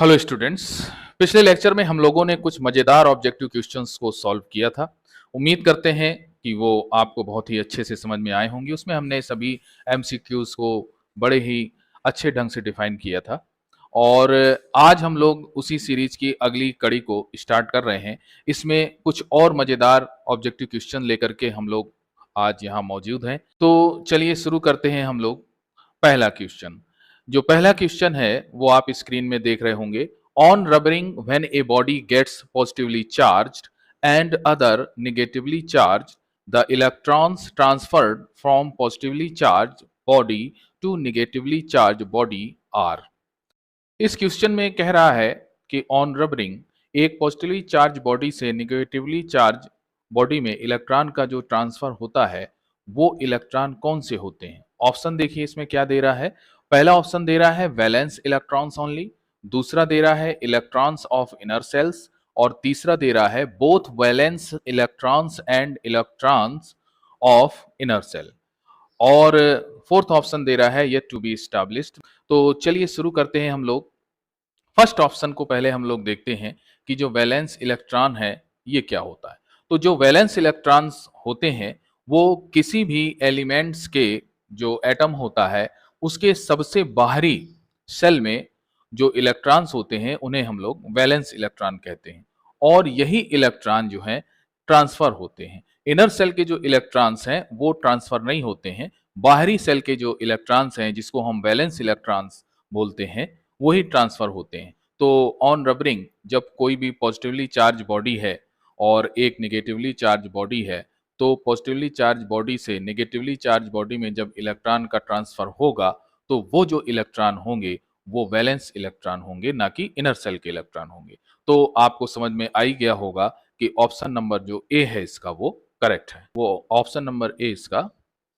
Hello students. पिछले lecture में हम लोगों ने कुछ मज़ेदार ऑब्जेक्टिव क्वेश्चंस को सॉल्व किया था। उम्मीद करते हैं कि वो आपको बहुत ही अच्छे से समझ में आए होंगे। उसमें हमने सभी एमसीक्यूज को बड़े ही अच्छे ढंग से डिफाइन किया था और आज हम लोग उसी सीरीज की अगली कड़ी को स्टार्ट कर रहे हैं। इसमें कुछ और मज़ेदार ऑब्जेक्टिव क्वेश्चन लेकर के हम लोग आज यहाँ मौजूद हैं। तो चलिए शुरू करते हैं हम लोग। पहला क्वेश्चन, जो पहला क्वेश्चन है वो आप स्क्रीन में देख रहे होंगे। On rubbing when a body gets positively charged and other negatively charge, the electrons transferred from positively charge body to negatively charge body are. इस क्वेश्चन में कह रहा है कि ऑन रबरिंग एक पॉजिटिवली चार्ज बॉडी से नेगेटिवली चार्ज बॉडी में electron का जो ट्रांसफर होता है वो इलेक्ट्रॉन कौन से होते हैं। ऑप्शन देखिए इसमें क्या दे रहा है। पहला ऑप्शन दे रहा है वैलेंस इलेक्ट्रॉन्स ओनली, दूसरा दे रहा है इलेक्ट्रॉन्स ऑफ इनर सेल्स और तीसरा दे रहा है both valence electrons and electrons of inner shell और फोर्थ ऑप्शन दे रहा है येट टू बी एस्टैब्लिश्ड। तो चलिए शुरू करते हैं हम लोग। फर्स्ट ऑप्शन को पहले हम लोग देखते हैं कि जो वैलेंस इलेक्ट्रॉन है ये क्या होता है। तो जो वैलेंस इलेक्ट्रॉन्स होते हैं वो किसी भी एलिमेंट्स के जो एटम होता है उसके सबसे बाहरी सेल में जो इलेक्ट्रॉन्स होते हैं उन्हें हम लोग वैलेंस इलेक्ट्रॉन कहते हैं और यही इलेक्ट्रॉन जो है ट्रांसफर होते हैं। इनर सेल के जो इलेक्ट्रॉन्स हैं वो ट्रांसफर नहीं होते हैं। बाहरी सेल के जो इलेक्ट्रॉन्स हैं जिसको हम वैलेंस इलेक्ट्रॉन्स बोलते हैं वही ट्रांसफर होते हैं। तो ऑन रबरिंग जब कोई भी पॉजिटिवली चार्ज बॉडी है और एक नेगेटिवली चार्ज बॉडी है तो पॉजिटिवली चार्ज बॉडी से नेगेटिवली चार्ज बॉडी में जब इलेक्ट्रॉन का ट्रांसफर होगा तो वो जो इलेक्ट्रॉन होंगे वो वैलेंस इलेक्ट्रॉन होंगे, ना कि इनर सेल के इलेक्ट्रॉन होंगे। तो आपको समझ में आ ही गया होगा कि ऑप्शन नंबर जो ए है इसका वो करेक्ट है। वो ऑप्शन नंबर ए इसका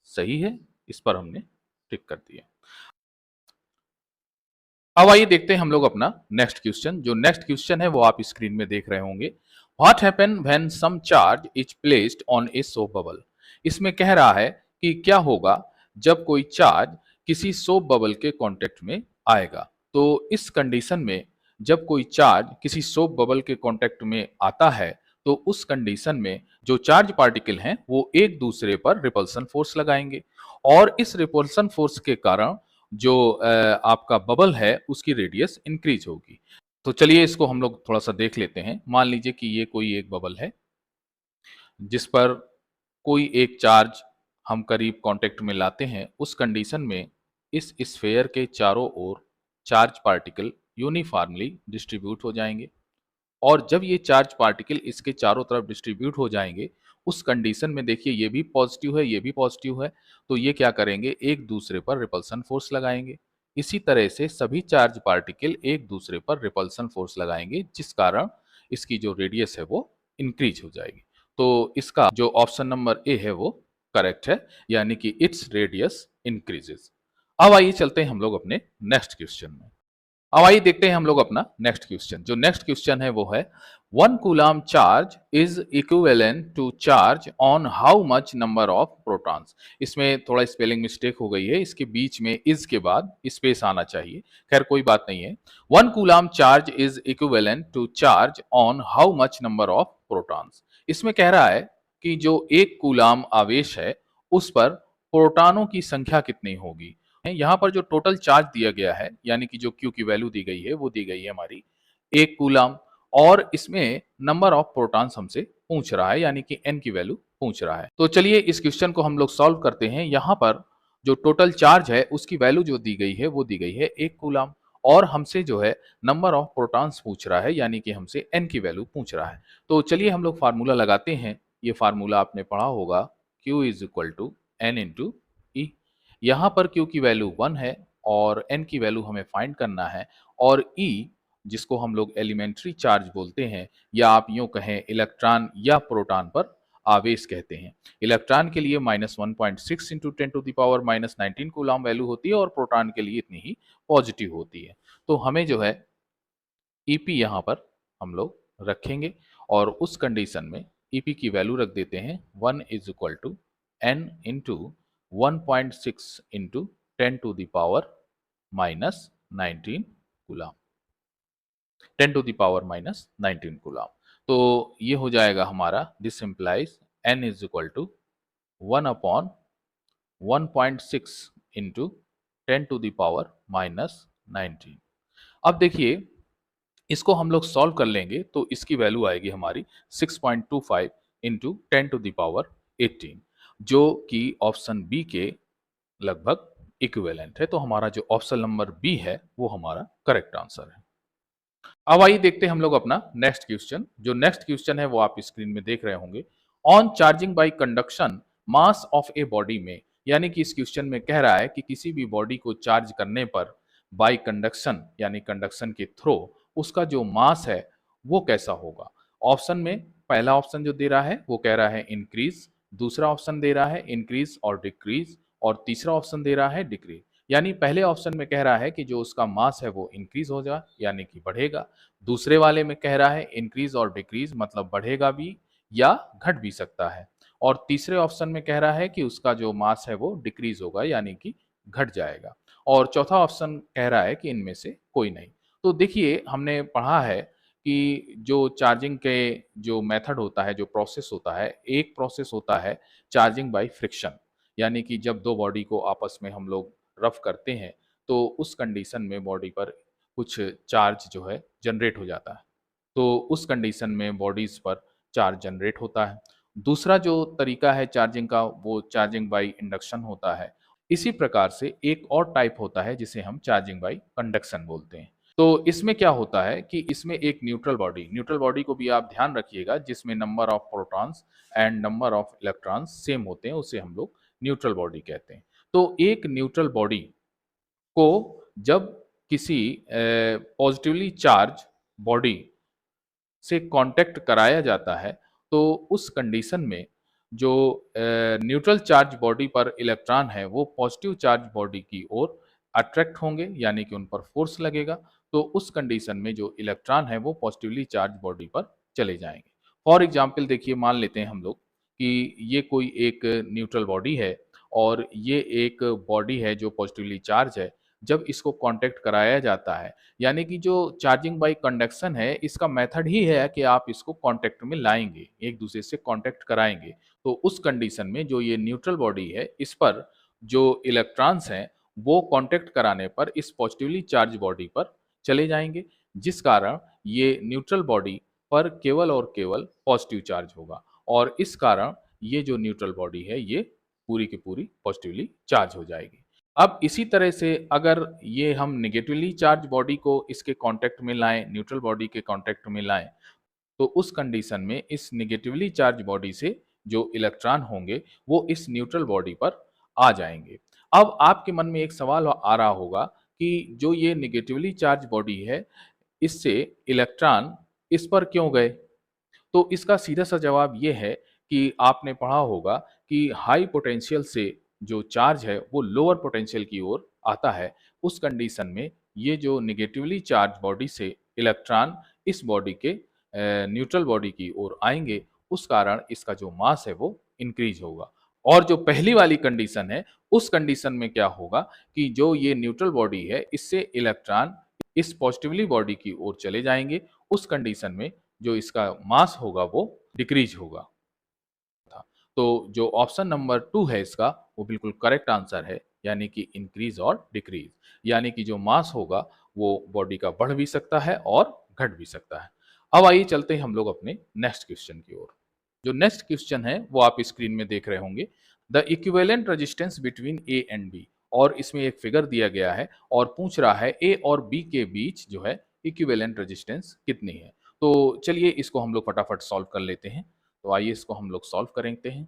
सही है। इस पर हमने टिक कर दिया। अब आइए देखते हैं हम लोग अपना नेक्स्ट क्वेश्चन। जो नेक्स्ट क्वेश्चन है वो आप स्क्रीन में देख रहे होंगे। What happen when some charge is placed on a soap bubble. इसमें कह रहा है कि क्या होगा जब कोई चार्ज किसी सोप बबल के कांटेक्ट में आएगा। तो इस कंडीशन में जब कोई चार्ज किसी सोप बबल के कांटेक्ट में आता है तो उस कंडीशन में जो चार्ज पार्टिकल हैं वो एक दूसरे पर रिपल्सन फोर्स लगाएंगे और इस रिपल्सन फोर्स के कारण जो आपका बबल है उसकी रेडियस इंक्रीज होगी। तो चलिए इसको हम लोग थोड़ा सा देख लेते हैं। मान लीजिए कि ये कोई एक बबल है जिस पर कोई एक चार्ज हम करीब कांटेक्ट में लाते हैं। उस कंडीशन में इस स्फेयर के चारों ओर चार्ज पार्टिकल यूनिफॉर्मली डिस्ट्रीब्यूट हो जाएंगे और जब ये चार्ज पार्टिकल इसके चारों तरफ डिस्ट्रीब्यूट हो जाएंगे उस कंडीशन में देखिए ये भी पॉजिटिव है ये भी पॉजिटिव है तो ये क्या करेंगे एक दूसरे पर रिपल्सन फोर्स लगाएंगे। इसी तरह से सभी चार्ज पार्टिकल एक दूसरे पर रिपल्सन फोर्स लगाएंगे जिस कारण इसकी जो रेडियस है वो इंक्रीज हो जाएगी। तो इसका जो ऑप्शन नंबर ए है वो करेक्ट है, यानी कि इट्स रेडियस इंक्रीजेस। अब आइए चलते हैं हम लोग अपने नेक्स्ट क्वेश्चन में। अब आइए देखते हैं हम लोग अपना नेक्स्ट क्वेश्चन। जो नेक्स्ट क्वेश्चन है वो है 1 coulomb charge is equivalent to charge on how much number of protons. इसमें थोड़ा स्पेलिंग मिस्टेक हो गई है, इसके बीच में इज के बाद स्पेस आना चाहिए। खैर कोई बात नहीं है। 1 coulomb charge is equivalent to charge on how much number of protons. इसमें कह रहा है कि जो 1 कूलम आवेश है उस पर प्रोटॉनों की संख्या कितनी होगी। यहाँ पर जो टोटल चार्ज दिया गया है यानी कि जो क्यू की वैल्यू दी गई है वो दी गई है हमारी 1 कूलम और इसमें नंबर ऑफ प्रोटॉन्स हमसे पूछ रहा है यानी कि एन की वैल्यू पूछ रहा है। तो चलिए इस क्वेश्चन को हम लोग सॉल्व करते हैं। यहाँ पर जो टोटल चार्ज है उसकी वैल्यू जो दी गई है वो दी गई है 1 कूलम और हमसे जो है नंबर ऑफ प्रोटॉन्स पूछ रहा है यानी कि हमसे एन की वैल्यू पूछ रहा है। तो चलिए हम लोग फार्मूला लगाते हैं। ये फार्मूला आपने पढ़ा होगा, Q is equal to N into E. यहाँ पर Q की वैल्यू 1 है और N की वैल्यू हमें फाइंड करना है और E जिसको हम लोग एलिमेंट्री चार्ज बोलते हैं या आप यूं कहें इलेक्ट्रॉन या प्रोटॉन पर आवेश कहते हैं। इलेक्ट्रॉन के लिए -1.6 इंटू 10⁻⁻19 कूलम वैल्यू होती है और प्रोटॉन के लिए इतनी ही पॉजिटिव होती है। तो हमें जो है ईपी यहाँ पर हम लोग रखेंगे और उस कंडीशन में ईपी की वैल्यू रख देते हैं 1 is equal to N into 1.6 into 10⁻⁻19 coulomb. 10 to the power minus 19 coulomb. तो ये हो जाएगा हमारा, this implies n is equal to 1 upon 1.6 into 10 to the power minus 19। अब देखिए, इसको हम लोग सॉल्व कर लेंगे तो इसकी वैल्यू आएगी हमारी 6.25 इंटू 10 टू द पावर 18, जो कि ऑप्शन बी के लगभग इक्विवेलेंट है। तो हमारा जो ऑप्शन नंबर बी है वो हमारा करेक्ट आंसर है। अब आइए देखते हैं हम लोग अपना नेक्स्ट क्वेश्चन। जो नेक्स्ट क्वेश्चन है वो आप स्क्रीन में देख रहे होंगे। On charging by conduction mass of a body में, यानी कि इस क्वेश्चन में कह रहा है कि किसी भी बॉडी को चार्ज करने पर बाय कंडक्शन यानी कंडक्शन के थ्रू उसका जो मास है वो कैसा होगा। ऑप्शन में पहला ऑप्शन जो दे रहा है वो कह रहा है इंक्रीज, दूसरा ऑप्शन दे रहा है इंक्रीज और डिक्रीज, और तीसरा ऑप्शन दे रहा है डिक्रीज। यानी पहले ऑप्शन में कह रहा है कि जो उसका मास है वो इंक्रीज हो जाए यानी कि बढ़ेगा, दूसरे वाले में कह रहा है इंक्रीज और डिक्रीज मतलब बढ़ेगा भी या घट भी सकता है, और तीसरे ऑप्शन में कह रहा है कि उसका जो मास है वो डिक्रीज होगा यानी कि घट जाएगा, और चौथा ऑप्शन कह रहा है कि इनमें से कोई नहीं। तो देखिए, हमने पढ़ा है कि जो चार्जिंग के जो मेथड होता है, जो प्रोसेस होता है, एक प्रोसेस होता है चार्जिंग बाय फ्रिक्शन, यानी कि जब दो बॉडी को आपस में हम लोग रफ करते हैं तो उस कंडीशन में बॉडी पर कुछ चार्ज जो है जनरेट हो जाता है। तो उस कंडीशन में बॉडीज पर चार्ज जनरेट होता है। दूसरा जो तरीका है चार्जिंग का वो चार्जिंग बाय इंडक्शन होता है। इसी प्रकार से एक और टाइप होता है जिसे हम चार्जिंग बाय कंडक्शन बोलते हैं। तो इसमें क्या होता है कि इसमें एक न्यूट्रल बॉडी को भी आप ध्यान रखिएगा, जिसमें number of protons and number of electrons same होते हैं, उसे हम लोग न्यूट्रल बॉडी कहते हैं। तो एक न्यूट्रल बॉडी को जब किसी पॉजिटिवली चार्ज बॉडी से कांटेक्ट कराया जाता है तो उस कंडीशन में जो न्यूट्रल चार्ज बॉडी पर इलेक्ट्रॉन है वो पॉजिटिव चार्ज बॉडी की ओर अट्रैक्ट होंगे यानी कि उन पर फोर्स लगेगा। तो उस कंडीशन में जो इलेक्ट्रॉन है वो पॉजिटिवली चार्ज बॉडी पर चले जाएंगे। फॉर एग्जांपल देखिए, मान लेते हैं हम लोग कि ये कोई एक न्यूट्रल बॉडी है और ये एक बॉडी है जो पॉजिटिवली चार्ज है। जब इसको कांटेक्ट कराया जाता है, यानी कि जो चार्जिंग बाय कंडक्शन है इसका मेथड ही है कि आप इसको कांटेक्ट में लाएंगे, एक दूसरे से कांटेक्ट कराएंगे। तो उस कंडीशन में जो ये न्यूट्रल बॉडी है इस पर जो इलेक्ट्रॉन्स हैं वो कांटेक्ट कराने पर इस पॉजिटिवली चार्ज बॉडी पर चले जाएंगे, जिस कारण ये न्यूट्रल बॉडी पर केवल और केवल पॉजिटिव चार्ज होगा, और इस कारण ये जो न्यूट्रल बॉडी है ये पूरी की पूरी पॉजिटिवली चार्ज हो जाएगी। अब इसी तरह से अगर ये हम नेगेटिवली चार्ज बॉडी को इसके कांटेक्ट में लाएं, न्यूट्रल बॉडी के कांटेक्ट में लाएं, तो उस कंडीशन में इस नेगेटिवली चार्ज बॉडी से जो इलेक्ट्रॉन होंगे वो इस न्यूट्रल बॉडी पर आ जाएंगे। अब आपके मन में एक सवाल आ रहा होगा कि जो ये नेगेटिवली चार्ज बॉडी है इससे इलेक्ट्रॉन इस पर क्यों गए। तो इसका सीधा-सा जवाब ये है कि आपने पढ़ा होगा कि हाई पोटेंशियल से जो चार्ज है वो लोअर पोटेंशियल की ओर आता है। उस कंडीशन में ये जो नेगेटिवली चार्ज बॉडी से इलेक्ट्रॉन इस बॉडी के न्यूट्रल बॉडी की ओर आएँगे, उस कारण इसका जो मास है वो इंक्रीज होगा। और जो पहली वाली कंडीशन है, उस कंडीशन में क्या होगा कि जो ये न्यूट्रल बॉडी है इससे इलेक्ट्रॉन इस पॉजिटिवली बॉडी की ओर चले जाएँगे। उस कंडीशन में जो इसका मास होगा वो डिक्रीज होगा था। तो जो ऑप्शन नंबर 2 है इसका वो बिल्कुल करेक्ट आंसर है, यानी कि इंक्रीज और डिक्रीज, यानी कि जो मास होगा वो बॉडी का बढ़ भी सकता है और घट भी सकता है। अब आइए चलते हैं हम लोग अपने नेक्स्ट क्वेश्चन की ओर। जो नेक्स्ट क्वेश्चन है वो आप स्क्रीन में देख रहे होंगे। The equivalent resistance between A and B, और इसमें एक फिगर दिया गया है और पूछ रहा है ए और बी के बीच जो है इक्विवेलेंट रेजिस्टेंस कितनी है। तो चलिए इसको हम लोग फटाफट सॉल्व कर लेते हैं। तो आइए इसको हम लोग सॉल्व करेंगे हैं।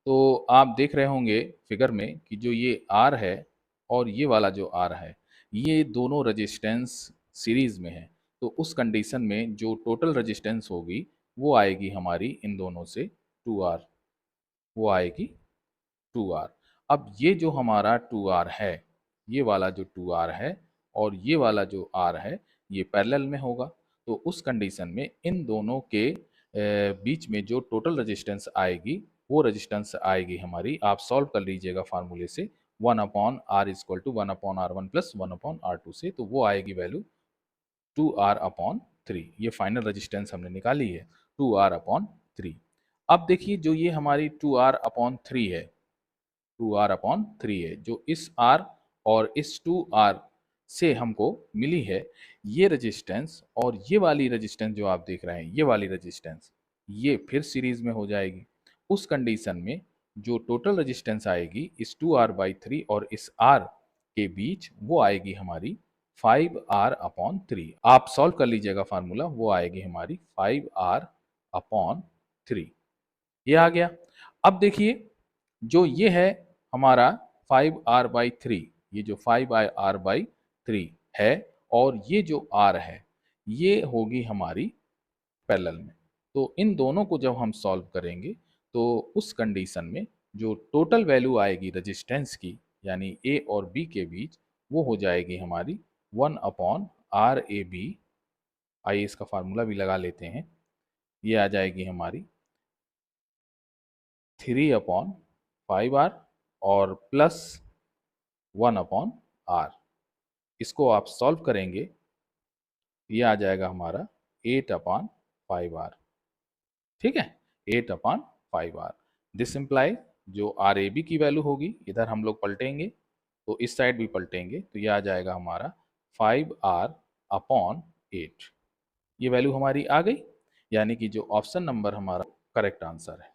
तो आप देख रहे होंगे फिगर में कि जो ये R है और ये वाला जो R है, ये दोनों रेजिस्टेंस सीरीज में है। तो उस कंडीशन में जो टोटल रेजिस्टेंस होगी वो आएगी हमारी इन दोनों से 2R, वो आएगी 2R। अब ये जो हमारा 2R है, ये वाला जो 2R है और ये वाला जो R है, ये पैरेलल में होगा। तो उस कंडीशन में इन दोनों के बीच में जो टोटल रेजिस्टेंस आएगी वो रेजिस्टेंस आएगी हमारी, आप सॉल्व कर लीजिएगा फार्मूले से, 1 upon R equal to 1 upon R one plus 1 upon R two से, तो वो आएगी वैल्यू 2R अपॉन 3। ये फाइनल रेजिस्टेंस हमने निकाली है 2R अपॉन 3। अब देखिए जो ये हमारी 2R अपॉन 3 है, 2R अपॉन 3 है, जो इस R और इस 2R से हमको मिली है, ये रेजिस्टेंस और ये वाली रेजिस्टेंस जो आप देख रहे हैं, ये वाली रेजिस्टेंस, ये फिर सीरीज में हो जाएगी। उस कंडीशन में जो टोटल रेजिस्टेंस आएगी इस 2R/3 और इस R के बीच, वो आएगी हमारी 5R अपॉन 3। आप सॉल्व कर लीजिएगा फार्मूला, वो आएगी हमारी 5R अपॉन 3। ये आ गया। अब देखिए जो ये है हमारा 5R/3, ये जो 5R/3 है और ये जो R है, ये होगी हमारी पैरेलल में। तो इन दोनों को जब हम सॉल्व करेंगे तो उस कंडीशन में जो टोटल वैल्यू आएगी रेजिस्टेंस की, यानी ए और बी के बीच, वो हो जाएगी हमारी 1 अपॉन आर ए बी। आइए इसका फार्मूला भी लगा लेते हैं। ये आ जाएगी हमारी 3 अपॉन 5R और प्लस 1 अपॉन आर। इसको आप सॉल्व करेंगे, ये आ जाएगा हमारा 8 अपॉन 5R। ठीक है, 8 अपॉन 5R। दिस इम्प्लाई जो आर ए बी की वैल्यू होगी, इधर हम लोग पलटेंगे तो इस साइड भी पलटेंगे, तो ये आ जाएगा हमारा 5R अपॉन 8। ये वैल्यू हमारी आ गई, यानी कि जो ऑप्शन नंबर हमारा करेक्ट आंसर है।